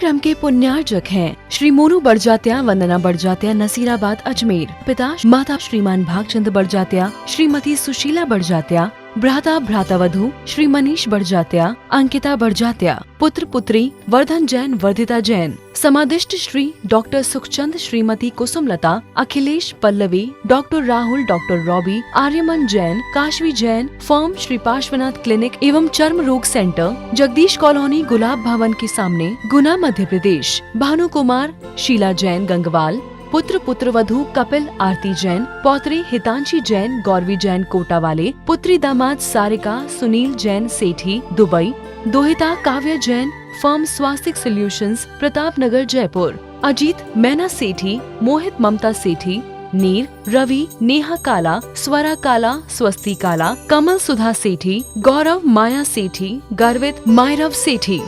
क्रम के पुण्यार्जक हैं श्री मोनू बड़जात्या, वंदना बड़जात्या, नसीराबाद अजमेर। पिता माता श्रीमान भागचंद बड़जात्या, श्रीमती सुशीला बड़जात्या, भ्राता भ्रातावधू श्री मनीष बड़जात्या, अंकिता बड़जात्या, पुत्र पुत्री वर्धन जैन, वर्धिता जैन। समादिष्ट Shri doctor Sukhchand, Shrimati Kusumlata, Akhilesh Pallavi, doctor Rahul, doctor Robbie, Aryaman Jain, Kashvi Jain. Firm Shri Parshvanath clinic एवं चर्म रोग सेंटर, जगदीश कॉलोनी, गुलाब भवन के सामने, गुना, मध्य प्रदेश। भानु कुमार, शीला जैन, गंगवाल। पुत्र पुत्रवधू कपिल, आरती जैन, पौत्री हितांशी जैन, गौरवी जैन, कोटा वाले। पुत्री दामाद सारिका, सुनील जैन, सेठी, दुबई। दोहिता काव्य जैन, फर्म स्वास्तिक सॉल्यूशंस, प्रताप नगर, जयपुर। अजीत मैना सेठी, मोहित ममता सेठी, नीर, रवि, नेहा काला, स्वरा काला, स्वस्ति काला, कमल सुधा सेठी, गौरव माया सेठी, गर्वित मायरव सेठी।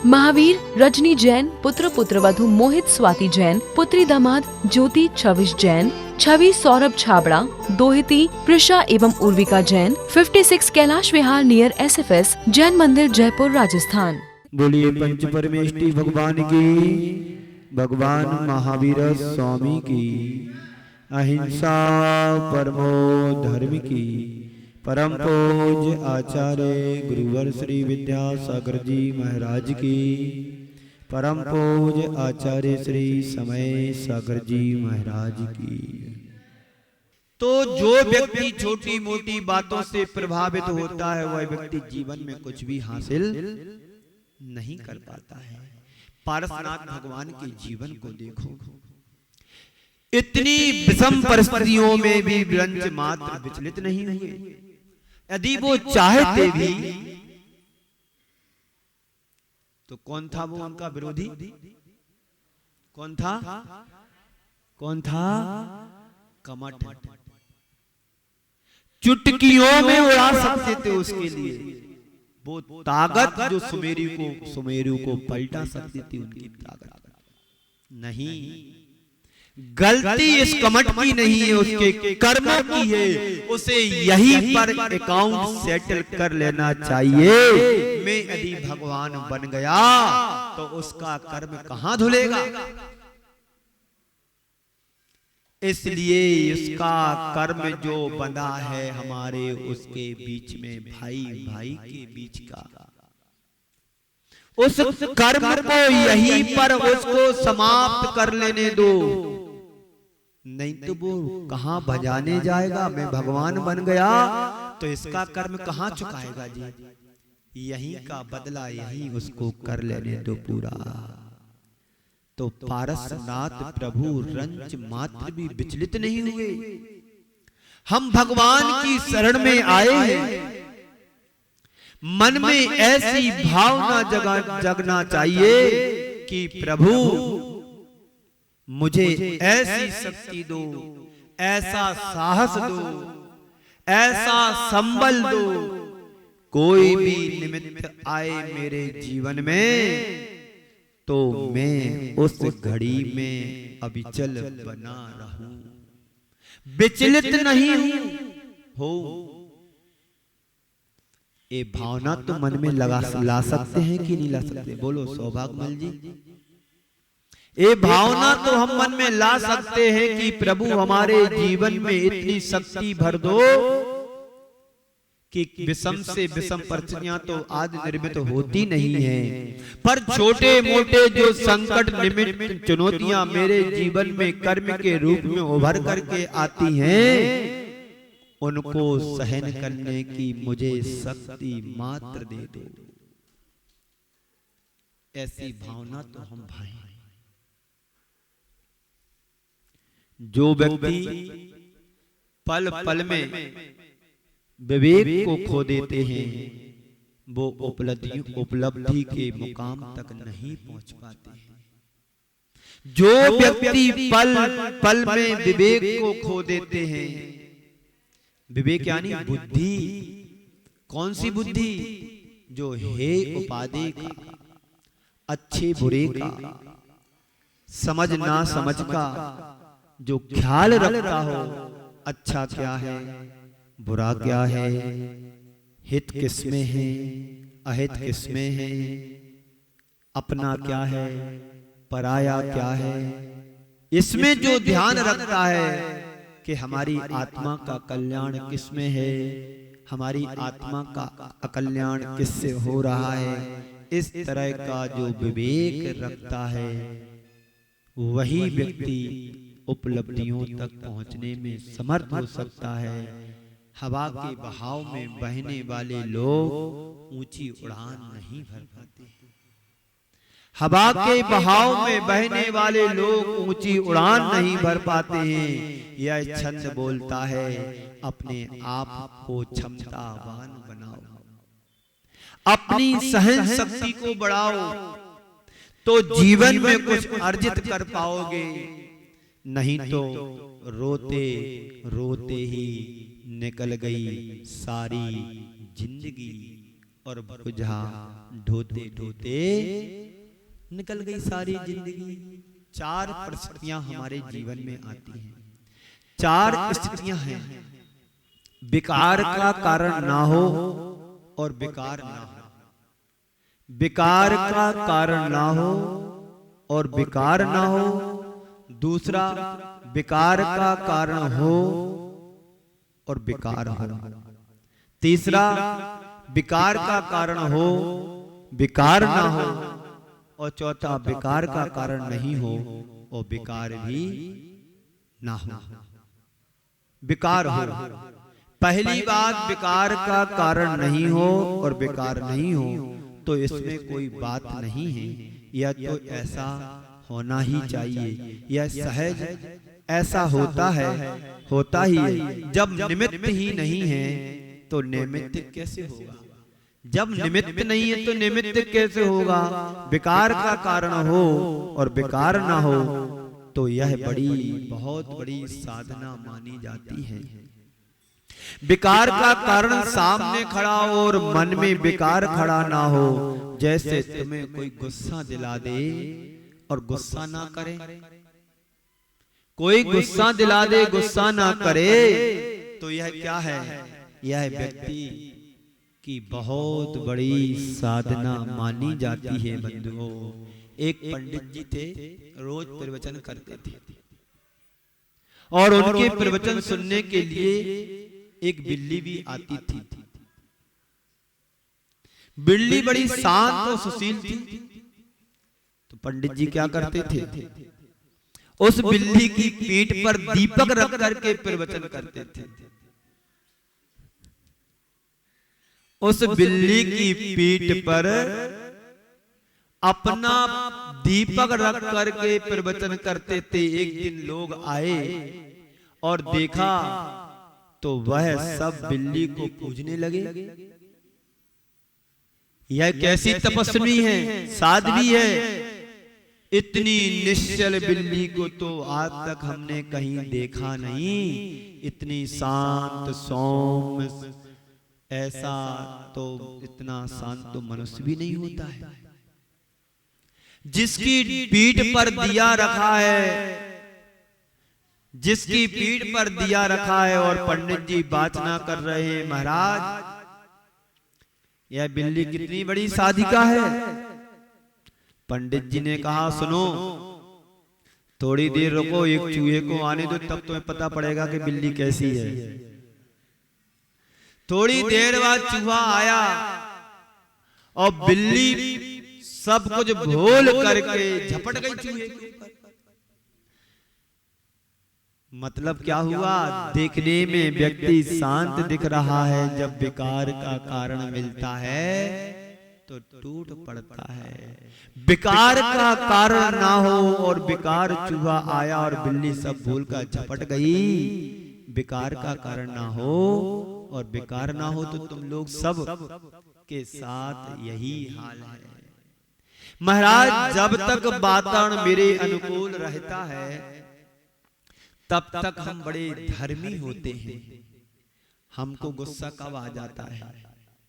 महावीर रजनी जैन, पुत्र पुत्रवधू मोहित स्वाति जैन, पुत्री दामाद ज्योति छविश जैन, छवि सौरभ छाबड़ा, दोहिती प्रिशा एवं उर्विका जैन। 56 कैलाश विहार नियर SFS जैन मंदिर, जयपुर, राजस्थान। बोलिए पंच परमेष्टि भगवान की, भगवान महावीर स्वामी की, अहिंसा परमो धर्म की। परम पूज्य आचार्य गुरुवर श्री विद्यासागर जी महाराज की, परम पूज्य आचार्य श्री समय सागर जी महाराज की। तो जो व्यक्ति छोटी मोटी बातों से प्रभावित होता है वह व्यक्ति जीवन में कुछ भी हासिल नहीं कर पाता है। पारसनाथ भगवान के जीवन को देखो, इतनी विषम परिस्थितियों में भी विरंच मात्र विचलित नहीं हुए। यदि वो चाहते भी तो कौन था वो उनका विरोधी? कौन था? कौन था? कमठ। चुटकियों में उड़ा सकते थे उसके लिए। वो ताकत जो सुमेरु को पलटा सकती थी, उनकी ताकत नहीं। गलती इस कमठ की नहीं है, उसके कर्मों की है। उसे यहीं पर अकाउंट सेटल कर लेना चाहिए। मैं यदि भगवान बन गया तो उसका कर्म कहां धुलेगा? इसलिए इसका कर्म जो बंधा है हमारे उसके बीच में, भाई भाई के बीच का, उस कर्म को यहीं पर उसको समाप्त कर लेने दो। नहीं तो वो कहां भजाने जाएगा? मैं भगवान बन गया तो इसका कर्म कहां चुकाएगा जी? यहीं का बदला यहीं उसको कर लेने दो पूरा। तो पारसनाथ प्रभु रंच मात्र भी विचलित नहीं हुए। हम भगवान की शरण में आए हैं, मन में ऐसी भावना जगना चाहिए कि प्रभु मुझे ऐसी शक्ति दो, ऐसा साहस दो, ऐसा संबल दो, कोई भी निमित्त आए मेरे जीवन में तो मैं उस घड़ी में अविचल बना रहूं, विचलित नहीं हो। ये भावना तो मन में ला सकते हैं कि नहीं ला सकते? बोलो सौभाग्यमल जी। ये भावना तो हम मन में ला सकते हैं कि प्रभु हमारे जीवन में इतनी शक्ति भर दो कि विषम से विषम परिस्थितियां तो आज निर्मित होती नहीं है, पर छोटे मोटे जो संकट निमित्त चुनौतियां मेरे जीवन में कर्म के रूप में उभर करके आती हैं, उनको सहन करने की मुझे शक्ति मात्र दे दो। ऐसी भावना तो हम भाई। जो व्यक्ति पल पल में विवेक को खो देते हैं वो उपलब्धि के मुकाम तक नहीं पहुंच पाते हैं। जो व्यक्ति पल पल में विवेक को खो देते हैं, विवेक यानी बुद्धि। कौन सी बुद्धि? जो है उपाधि का, अच्छे बुरे का, समझ ना समझ का, जो ख्याल रखता हो अच्छा क्या है बुरा क्या है, हित किसमें है अहित किसमें है, अपना क्या है, पराया क्या है, इसमें जो ध्यान रखता है कि हमारी आत्मा का कल्याण किसमें है, हमारी आत्मा का अकल्याण किससे हो रहा है, इस तरह का जो विवेक रखता है वही व्यक्ति उपलब्धियों तक पहुंचने में समर्थ हो सकता है। हवा के बहाव में बहने वाले लोग ऊंची उड़ान नहीं भर पाते। हवा के बहाव में बहने वाले लोग ऊंची उड़ान नहीं भर पाते हैं। यह छंद बोलता है अपने आप को क्षमतावान बनाओ, अपनी सहन शक्ति को बढ़ाओ, तो जीवन में कुछ अर्जित कर पाओगे, नहीं तो रोते रोते ही निकल गई सारी जिंदगी और बुझा ढोते ढोते निकल गई सारी जिंदगी। चार परिस्थितियां हमारे जीवन में आती हैं, चार स्थितियां हैं, विकार का कारण ना हो और विकार ना हो, विकार का कारण ना हो और विकार ना हो, दूसरा विकार का कारण हो और विकार हो, तीसरा विकार का कारण हो विकार ना हो, और चौथा विकार का कारण नहीं हो और विकार भी ना हो, विकार हो। पहली बात, विकार का कारण नहीं हो और विकार नहीं हो तो इसमें कोई बात नहीं है, यह तो ऐसा होना ही चाहिए, यह सहज ऐसा होता है, होता ही है। जब निमित्त ही नहीं है तो निमित्त कैसे होगा, जब निमित्त नहीं है तो निमित्त कैसे होगा। विकार का कारण हो और विकार ना हो तो यह बहुत बड़ी साधना मानी जाती है। विकार का कारण सामने खड़ा हो और मन में विकार खड़ा ना हो। जैसे तुम्हें कोई गुस्सा दिला दे और गुस्सा ना करे, कोई गुस्सा दिला दे गुस्सा ना करे, तो यह क्या है, यह व्यक्ति की बहुत बड़ी साधना मानी जाती है। बंधुओं, एक पंडित जी थे, रोज प्रवचन करते थे और उनके प्रवचन सुनने के लिए एक बिल्ली भी आती थी। बिल्ली बड़ी शांत और सुशील थी, तो पंडित जी क्या करते थे, उस बिल्ली की पीठ पर दीपक रख करके प्रवचन करते थे। उस बिल्ली की पीठ पर अपना दीपक रख करके प्रवचन करते थे। एक दिन लोग आए और देखा तो वह सब बिल्ली को पूजने लगे। यह कैसी तपस्वी है, साध्वी है, इतनी निश्चल बिल्ली को तो आज तक हमने कहीं देखा नहीं। इतनी शांत सौम्य, ऐसा तो इतना शांत तो मनुष्य भी नहीं होता है। जिसकी पीठ पर दिया रखा है, जिसकी पीठ पर दिया रखा है और पंडित जी वाचना कर रहे हैं, महाराज यह बिल्ली कितनी बड़ी साधिका है। पंडित जी ने कहा सुनो, थोड़ी देर रुको, एक चूहे को आने दो, तब तुम्हें पता पड़ेगा कि बिल्ली कैसी है। थोड़ी देर बाद चूहा आया और बिल्ली सब कुछ भूल करके झपट गई चूहे के ऊपर। मतलब क्या हुआ, देखने में व्यक्ति शांत दिख रहा है, जब विकार का कारण मिलता है तो टूट पड़ता है। विकार का कारण ना हो और विकार चूहा आया और बिल्ली सब भूल कर झपट गई। विकार का कारण ना हो और विकार ना हो तो तुम लोग सब के साथ यही हाल है। महाराज, जब तक वातावरण मेरे अनुकूल रहता है तब तक हम बड़े धर्मी होते हैं। हमको गुस्सा कब आ जाता है,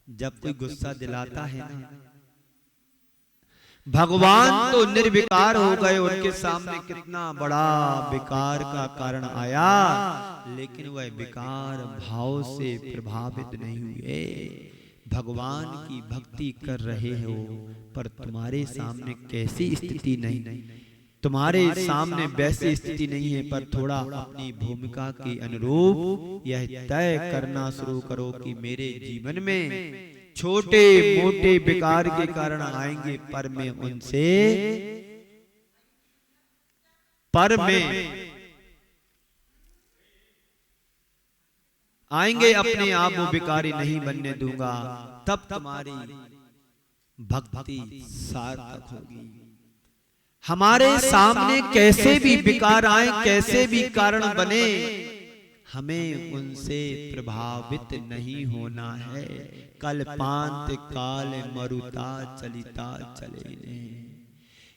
जब कोई गुस्सा दिलाता है ना। भगवान तो निर्विकार हो गए, उनके सामने कितना बड़ा विकार का कारण आया, लेकिन वह विकार भाव से प्रभावित नहीं हुए, भगवान की भक्ति कर रहे हो, पर तुम्हारे सामने कैसी स्थिति नहीं, तुम्हारे सामने वैसी स्थिति नहीं है, पर थोड़ा अपनी भूमिका के अनुरूप यह तय करना शुरू करो कि मेरे जीवन में छोटे मोटे विकार के कारण आएंगे, पर मैं आएंगे अपने आप वो विकारी नहीं बनने दूंगा, तब तुम्हारी भक्ति सार्थक होगी। हमारे सामने कैसे भी विकार आए, कैसे भी कारण बने, हमें उनसे प्रभावित नहीं होना है। कल्पांत काल मरुता चलिता चले ने।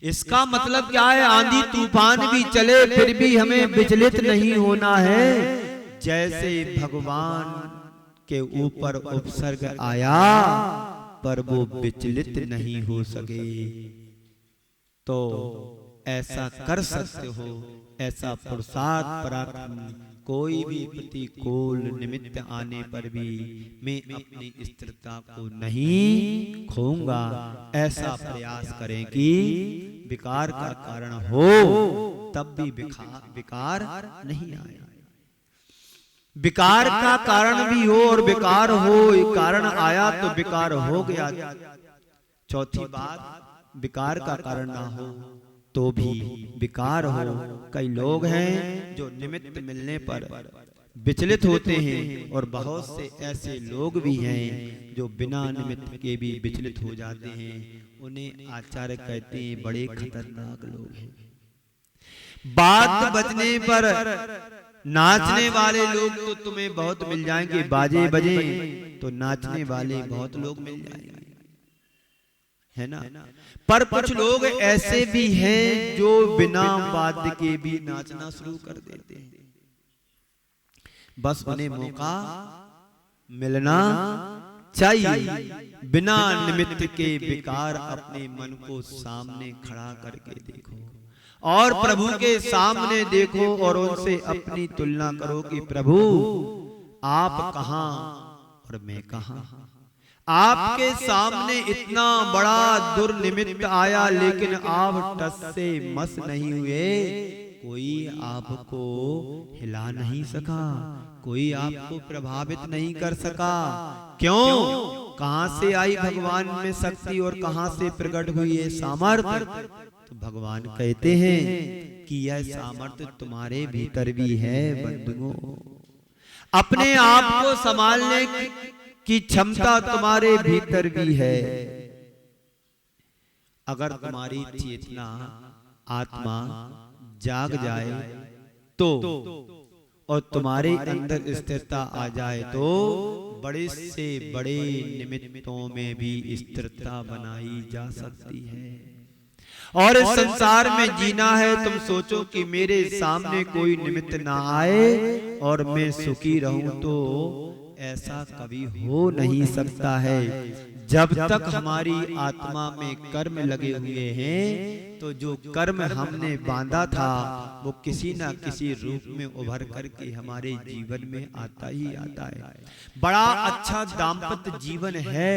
इसका मतलब क्या है? आंधी तूफान भी चले फिर भी हमें विचलित नहीं होना है। जैसे भगवान के ऊपर उपसर्ग आया पर वो विचलित नहीं हो सके, तो ऐसा कर सकते हो, ऐसा पुरुषार्थ पराक्रम, कोई भी प्रतिकूल निमित्त आने पर भी मैं अपनी स्थिरता को नहीं खोऊंगा। ऐसा प्रयास करें कि विकार का कारण हो तब भी विकार नहीं आए। विकार का कारण भी हो और विकार हो, कारण आया तो विकार हो गया। चौथी बात, विकार का कारण ना हो तो भी विकार हो। कई लोग हैं जो निमित्त मिलने पर विचलित होते हैं, और बहुत से ऐसे लोग भी हैं जो बिना निमित्त के भी विचलित हो जाते हैं। उन्हें आचार्य कहते हैं बड़े खतरनाक लोग हैं। बात बजने पर नाचने वाले लोग तो तुम्हें बहुत मिल जाएंगे, बाजे बजे तो नाचने वाले बहुत लोग मिल जाएंगे, है ना। पर कुछ लोग ऐसे भी हैं जो बिना वाद्य के भी नाचना शुरू कर देते हैं। बस उन्हें मौका मिलना चाहिए। बिना निमित्त के विकार अपने मन को सामने खड़ा करके देखो और प्रभु के सामने देखो और उनसे अपनी तुलना करो कि प्रभु आप कहां और मैं कहां। आपके सामने इतना बड़ा दुर्निमित्त आया लेकिन आप टस से मस नहीं हुए। कोई आपको हिला नहीं सका, कोई आपको प्रभावित नहीं कर सका। क्यों? कहां से आई भगवान में शक्ति और कहां से प्रकट हुई है सामर्थ्य? तो भगवान कहते हैं कि यह सामर्थ्य तुम्हारे भीतर भी है बंधुओं। अपने आप को संभालने की क्षमता तुम्हारे भीतर भी है। अगर तुम्हारी चेतना आत्मा जाग जाए तो और तुम्हारे अंदर स्थिरता आ जाए तो बड़े से बड़े निमित्तों में भी स्थिरता बनाई जा सकती है। और इस संसार में जीना है, तुम सोचो कि मेरे सामने कोई निमित्त ना आए और मैं सुखी रहूं, तो ऐसा कभी हो नहीं सकता है। जब तक हमारी आत्मा में कर्म लगे हुए हैं तो जो कर्म हमने बांधा था वो किसी ना किसी रूप में उभर करके हमारे जीवन में आता ही आता है। बड़ा अच्छा दाम्पत्य जीवन है,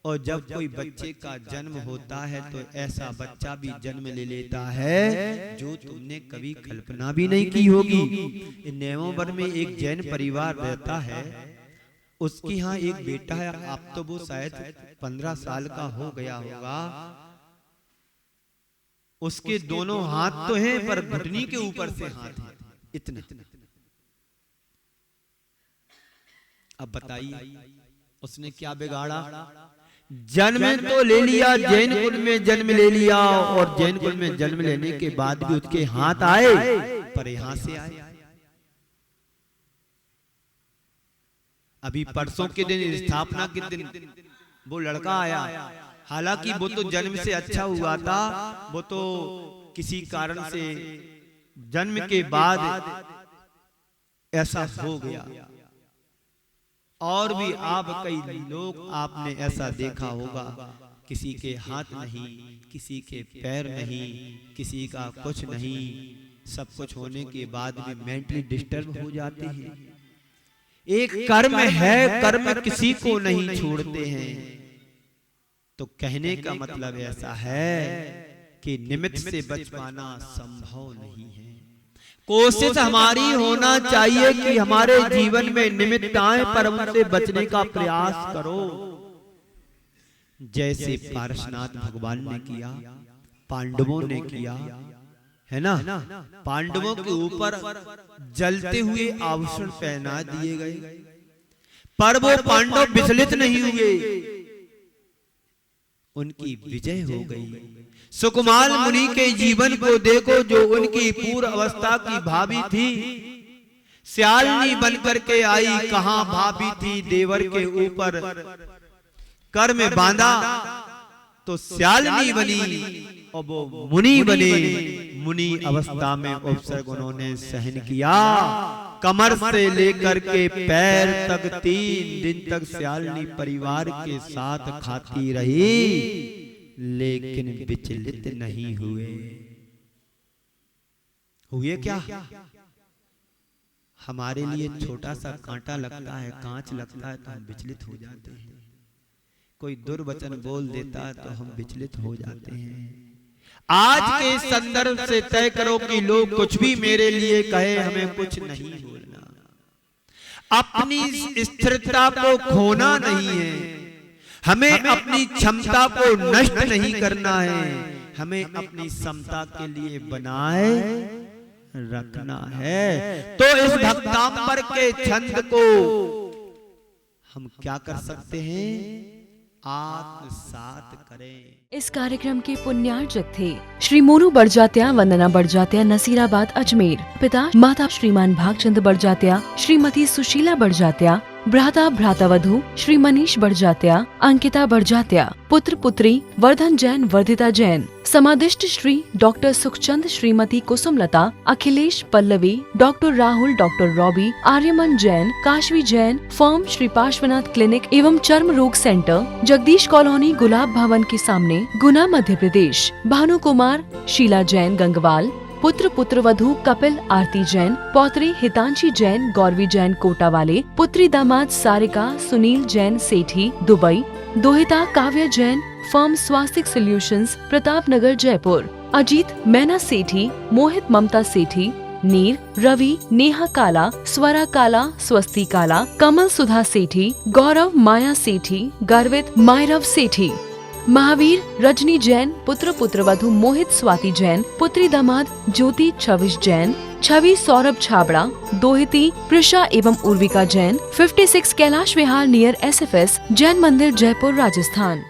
और जब कोई बच्चे का जन्म होता है तो ऐसा बच्चा भी जन्म ले लेता है जो तुमने कभी कल्पना भी नहीं की होगी। नेमोवर में एक जैन परिवार रहता है, उसके यहाँ एक बेटा है। अब तो वो शायद 15 साल का हो गया होगा। उसके दोनों हाथ तो हैं पर घुटनी के ऊपर से हाथ है, इतना। अब बताइए उसने क्या बिगाड़ा? जन्म तो ले लिया, जैन कुल में जन्म ले लिया, और जैन कुल में जन्म लेने के बाद भी उसके हाथ आए पर यहां से आए। अभी परसों के दिन, स्थापना के दिन वो लड़का आया। हालांकि वो तो जन्म से अच्छा हुआ था, वो तो किसी कारण से जन्म के बाद ऐसा हो गया। और भी आप कई लोग आपने ऐसा देखा होगा, किसी के हाथ नहीं, किसी के पैर नहीं, किसी का कुछ नहीं, सब कुछ होने के बाद भी मेंटली डिस्टर्ब हो जाते हैं। एक कर्म है, कर्म किसी को नहीं छोड़ते हैं। तो कहने का मतलब ऐसा है कि निमित्त से बच पाना संभव नहीं है। कोशिश हमारी होना चाहिए कि हमारे जीवन में निमित्त आए पर उनसे बचने का प्रयास करो। जैसे पारसनाथ भगवान ने किया, पांडवों ने किया, है ना। पांडवों के ऊपर जलते हुए आभूषण पहना दिए गए, पर वो पांडव विचलित नहीं हुए, उनकी विजय हो गई। सुकुमार मुनि के जीवन को देखो, जो उनकी पूर्व अवस्था की भाभी थी, स्यालनी बनकर के आई। कहां भाभी थी, देवर के ऊपर कर में बांधा तो स्यालनी बनी और वो मुनि बने। मुनि अवस्था में उपसर्ग उन्होंने सहन किया। कमर से लेकर के पैर तक 3 दिन तक स्यालनी परिवार के साथ खाती रही, लेकिन विचलित नहीं हुए। हुए क्या? हमारे लिए छोटा सा कांटा लगता है, कांच लगता है तो हम विचलित हो जाते हैं। कोई दुर्वचन बोल देता है तो हम विचलित हो जाते हैं। आज के संदर्भ से तय करो कि लोग कुछ भी मेरे लिए कहे, हमें कुछ नहीं बोलना। अपनी स्थिरता को खोना नहीं है, हमें अपनी क्षमता को नष्ट नहीं करना है, हमें अपनी समता के लिए बनाए रखना है। तो इस भक्तांबर के छंद को हम क्या कर सकते हैं? आत्मसात करें। इस कार्यक्रम के पुण्यार्जक थे श्री मोनू बड़जात्या, वंदना बड़जात्या, नसीराबाद, अजमेर। पिता माता श्रीमान भागचंद बड़जात्या, श्रीमती सुशीला बड़जात्या, भ्राता भ्रातावधू श्री मनीष बड़जात्या, अंकिता बड़जात्या, पुत्र पुत्री वर्धन जैन, वर्धिता जैन। समादिष्ट Shri doctor Sukhchand, Shrimati Kusumlata, Akhilesh Pallavi, doctor Rahul, doctor Robbie, Aryaman Jain, Kashvi Jain. Firm Shri Parshvanath clinic एवं चर्म रोग सेंटर, जगदीश कॉलोनी, गुलाब भवन के सामने, गुना, मध्य प्रदेश। भानु कुमार, शीला जैन, गंगवाल। पुत्र पुत्रवधू कपिल, आरती जैन, पौत्री हितांशी जैन, गौरवी जैन, कोटा वाले। पुत्री दामाद सारिका, सुनील जैन, सेठी, दुबई। दोहिता काव्या जैन, फर्म स्वास्तिक सॉल्यूशंस, प्रताप नगर, जयपुर। अजीत मैना सेठी, मोहित ममता सेठी, नीर, रवि, नेहा काला, स्वरा काला, स्वस्ति काला, कमल सुधा सेठी, गौरव माया सेठी, गर्वित मायरव सेठी। महावीर रजनी जैन, पुत्र पुत्रवधू मोहित स्वाति जैन, पुत्री दामाद ज्योति छविश जैन, छवि सौरभ छाबड़ा, दोहिती प्रिशा एवं उर्विका जैन। 56 कैलाश विहार नियर SFS जैन मंदिर, जयपुर, राजस्थान।